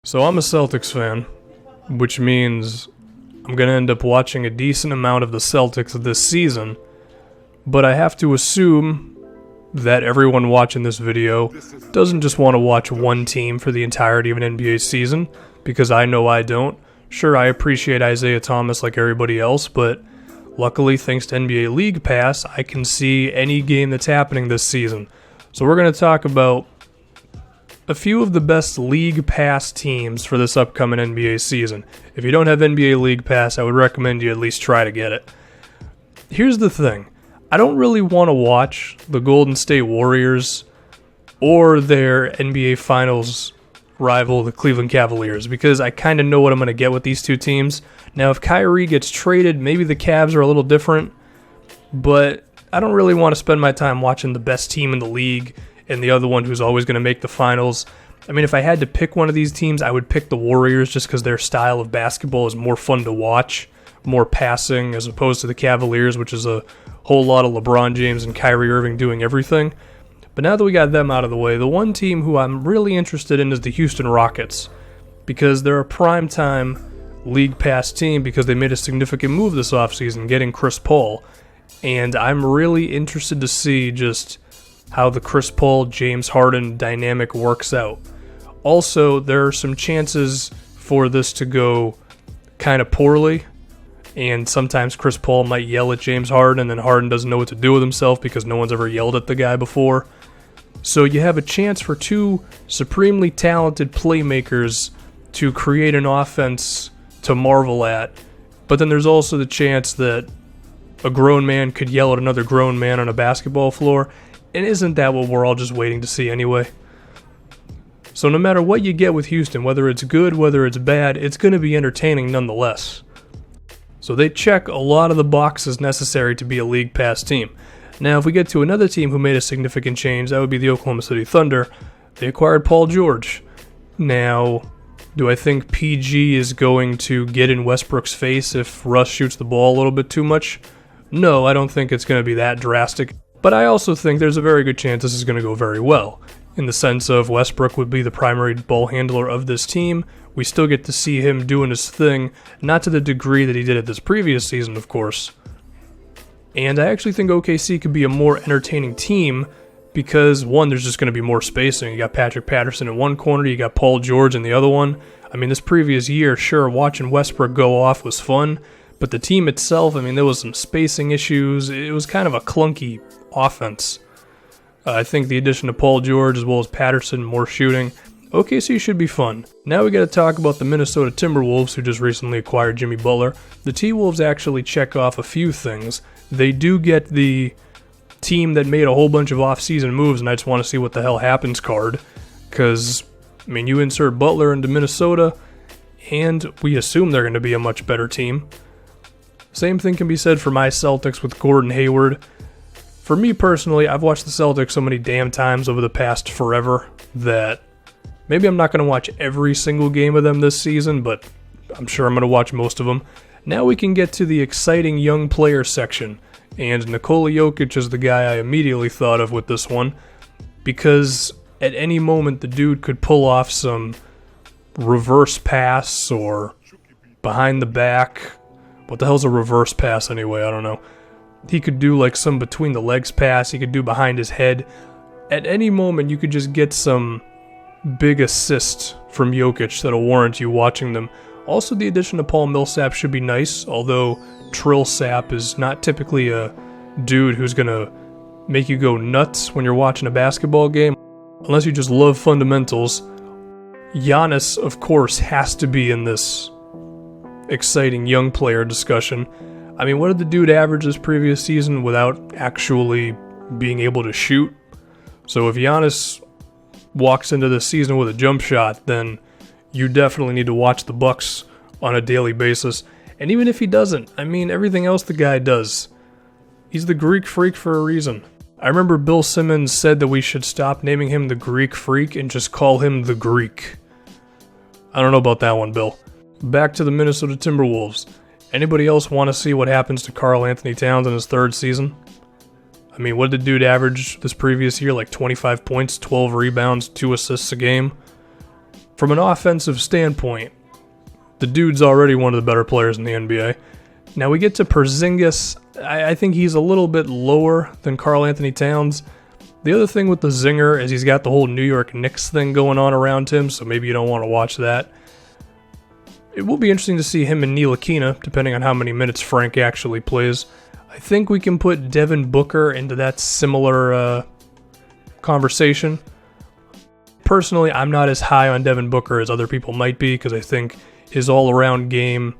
So I'm a Celtics fan, which means I'm going to end up watching a decent amount of the Celtics this season, but I have to assume that everyone watching this video doesn't just want to watch one team for the entirety of an NBA season, because I know I don't. Sure, I appreciate Isaiah Thomas like everybody else, but luckily, thanks to NBA League Pass, I can see any game that's happening this season. So we're going to talk about a few of the best League Pass teams for this upcoming NBA season. If you don't have NBA League Pass, I would recommend you at least try to get it. Here's the thing. I don't really want to watch the Golden State Warriors or their NBA Finals rival, the Cleveland Cavaliers, because I kind of know what I'm going to get with these two teams. Now, if Kyrie gets traded, maybe the Cavs are a little different, but I don't really want to spend my time watching the best team in the league and the other one who's always going to make the finals. I mean, if I had to pick one of these teams, I would pick the Warriors just because their style of basketball is more fun to watch, more passing, as opposed to the Cavaliers, which is a whole lot of LeBron James and Kyrie Irving doing everything. But now that we got them out of the way, the one team who I'm really interested in is the Houston Rockets, because they're a primetime League Pass team because they made a significant move this offseason, getting Chris Paul. And I'm really interested to see just how the Chris Paul, James Harden dynamic works out. Also, there are some chances for this to go kind of poorly, and sometimes Chris Paul might yell at James Harden, and then Harden doesn't know what to do with himself because no one's ever yelled at the guy before. So you have a chance for two supremely talented playmakers to create an offense to marvel at, but then there's also the chance that a grown man could yell at another grown man on a basketball floor, and isn't that what we're all just waiting to see anyway? So no matter what you get with Houston, whether it's good, whether it's bad, it's going to be entertaining nonetheless. So they check a lot of the boxes necessary to be a League Pass team. Now, if we get to another team who made a significant change, that would be the Oklahoma City Thunder. They acquired Paul George. Now, do I think PG is going to get in Westbrook's face if Russ shoots the ball a little bit too much? No, I don't think it's going to be that drastic. But I also think there's a very good chance this is going to go very well, in the sense of Westbrook would be the primary ball handler of this team. We still get to see him doing his thing, not to the degree that he did it this previous season, of course. And I actually think OKC could be a more entertaining team because, one, there's just going to be more spacing. You got Patrick Patterson in one corner, you got Paul George in the other one. I mean, this previous year, sure, watching Westbrook go off was fun, but the team itself, I mean, there was some spacing issues. It was kind of a clunky offense. I think the addition of Paul George as well as Patterson, more shooting, OKC should be fun. Now we got to talk about the Minnesota Timberwolves, who just recently acquired Jimmy Butler. The T-Wolves actually check off a few things. They do get the team that made a whole bunch of off-season moves, and I just want to see what the hell happens card. Because, I mean, you insert Butler into Minnesota, and we assume they're going to be a much better team. Same thing can be said for my Celtics with Gordon Hayward. For me personally, I've watched the Celtics so many damn times over the past forever that maybe I'm not going to watch every single game of them this season, but I'm sure I'm going to watch most of them. Now we can get to the exciting young player section, and Nikola Jokic is the guy I immediately thought of with this one, because at any moment the dude could pull off some reverse pass or behind the back. What the hell's a reverse pass anyway? I don't know. He could do like some between the legs pass. He could do behind his head. At any moment, you could just get some big assist from Jokic that'll warrant you watching them. Also, the addition of Paul Millsap should be nice, although Trill Sap is not typically a dude who's going to make you go nuts when you're watching a basketball game, unless you just love fundamentals. Giannis, of course, has to be in this exciting young player discussion. I mean, what did the dude average this previous season without actually being able to shoot? So if Giannis walks into this season with a jump shot, then you definitely need to watch the Bucks on a daily basis. And even if he doesn't, I mean, everything else the guy does. He's the Greek Freak for a reason. I remember Bill Simmons said that we should stop naming him the Greek Freak and just call him the Greek. I don't know about that one, Bill. Back to the Minnesota Timberwolves. Anybody else want to see what happens to Karl Anthony Towns in his third season? I mean, what did the dude average this previous year? Like 25 points, 12 rebounds, 2 assists a game? From an offensive standpoint, the dude's already one of the better players in the NBA. Now we get to Porzingis. I think he's a little bit lower than Karl Anthony Towns. The other thing with the zinger is he's got the whole New York Knicks thing going on around him, so maybe you don't want to watch that. It will be interesting to see him and Ntilikina, depending on how many minutes Frank actually plays. I think we can put Devin Booker into that similar conversation. Personally, I'm not as high on Devin Booker as other people might be, because I think his all-around game,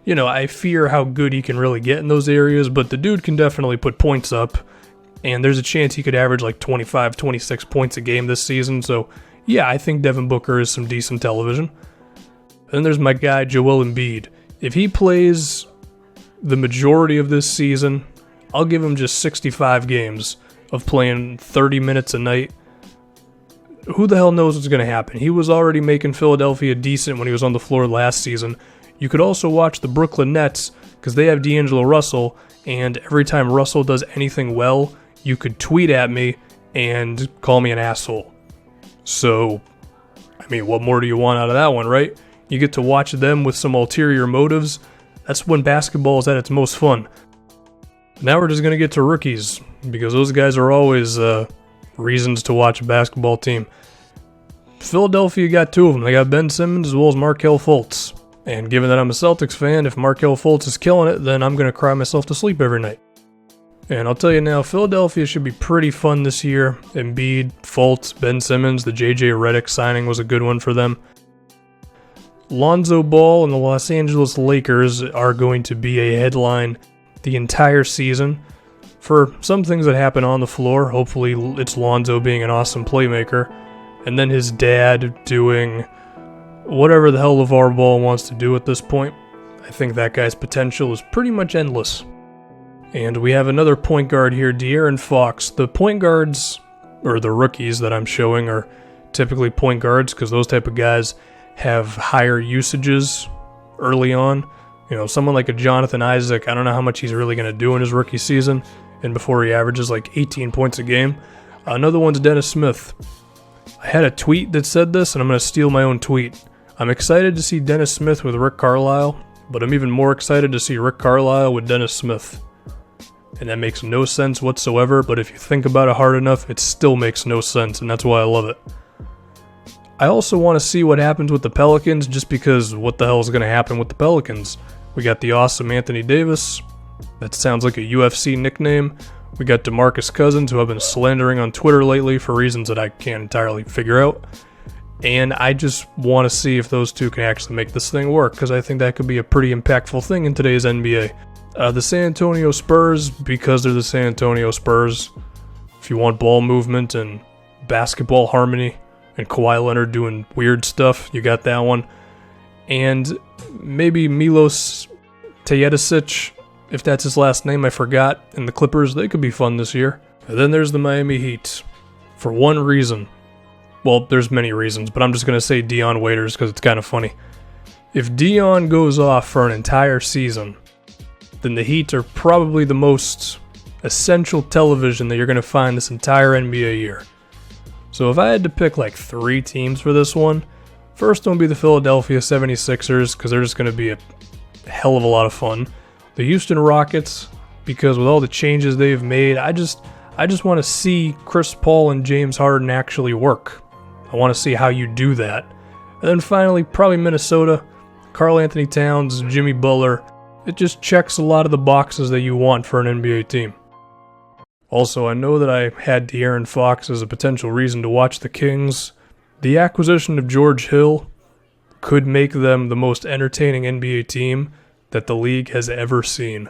I fear how good he can really get in those areas, but the dude can definitely put points up, and there's a chance he could average like 25, 26 points a game this season, so yeah, I think Devin Booker is some decent television. Then there's my guy, Joel Embiid. If he plays the majority of this season, I'll give him just 65 games of playing 30 minutes a night. Who the hell knows what's going to happen? He was already making Philadelphia decent when he was on the floor last season. You could also watch the Brooklyn Nets, because they have D'Angelo Russell, and every time Russell does anything well, you could tweet at me and call me an asshole. So, what more do you want out of that one, right? You get to watch them with some ulterior motives. That's when basketball is at its most fun. Now we're just going to get to rookies, because those guys are always reasons to watch a basketball team. Philadelphia got two of them. They got Ben Simmons as well as Markelle Fultz. And given that I'm a Celtics fan, if Markelle Fultz is killing it, then I'm going to cry myself to sleep every night. And I'll tell you now, Philadelphia should be pretty fun this year. Embiid, Fultz, Ben Simmons, the J.J. Redick signing was a good one for them. Lonzo Ball and the Los Angeles Lakers are going to be a headline the entire season. For some things that happen on the floor, hopefully it's Lonzo being an awesome playmaker, and then his dad doing whatever the hell LeVar Ball wants to do at this point. I think that guy's potential is pretty much endless. And we have another point guard here, De'Aaron Fox. The point guards, or the rookies that I'm showing, are typically point guards because those type of guys have higher usages early on. Someone like a Jonathan Isaac, I don't know how much he's really going to do in his rookie season, and before he averages like 18 points a game. Another one's Dennis Smith. I had a tweet that said this, and I'm going to steal my own tweet. I'm excited to see Dennis Smith with Rick Carlisle, but I'm even more excited to see Rick Carlisle with Dennis Smith. And that makes no sense whatsoever, but if you think about it hard enough, it still makes no sense, and that's why I love it. I also want to see what happens with the Pelicans, just because what the hell is going to happen with the Pelicans? We got the awesome Anthony Davis. That sounds like a UFC nickname. We got DeMarcus Cousins, who I've been slandering on Twitter lately for reasons that I can't entirely figure out. And I just want to see if those two can actually make this thing work, because I think that could be a pretty impactful thing in today's NBA. The San Antonio Spurs, because they're the San Antonio Spurs. If you want ball movement and basketball harmony, and Kawhi Leonard doing weird stuff, you got that one. And maybe Milos Teodosic, if that's his last name, I forgot. And the Clippers, they could be fun this year. And then there's the Miami Heat. For one reason. Well, there's many reasons, but I'm just going to say Dion Waiters because it's kind of funny. If Dion goes off for an entire season, then the Heat are probably the most essential television that you're going to find this entire NBA year. So if I had to pick like 3 teams for this one, first one would be the Philadelphia 76ers, because they're just going to be a hell of a lot of fun. The Houston Rockets, because with all the changes they've made, I just want to see Chris Paul and James Harden actually work. I want to see how you do that. And then finally, probably Minnesota, Karl Anthony Towns, Jimmy Butler. It just checks a lot of the boxes that you want for an NBA team. Also, I know that I had De'Aaron Fox as a potential reason to watch the Kings. The acquisition of George Hill could make them the most entertaining NBA team that the league has ever seen.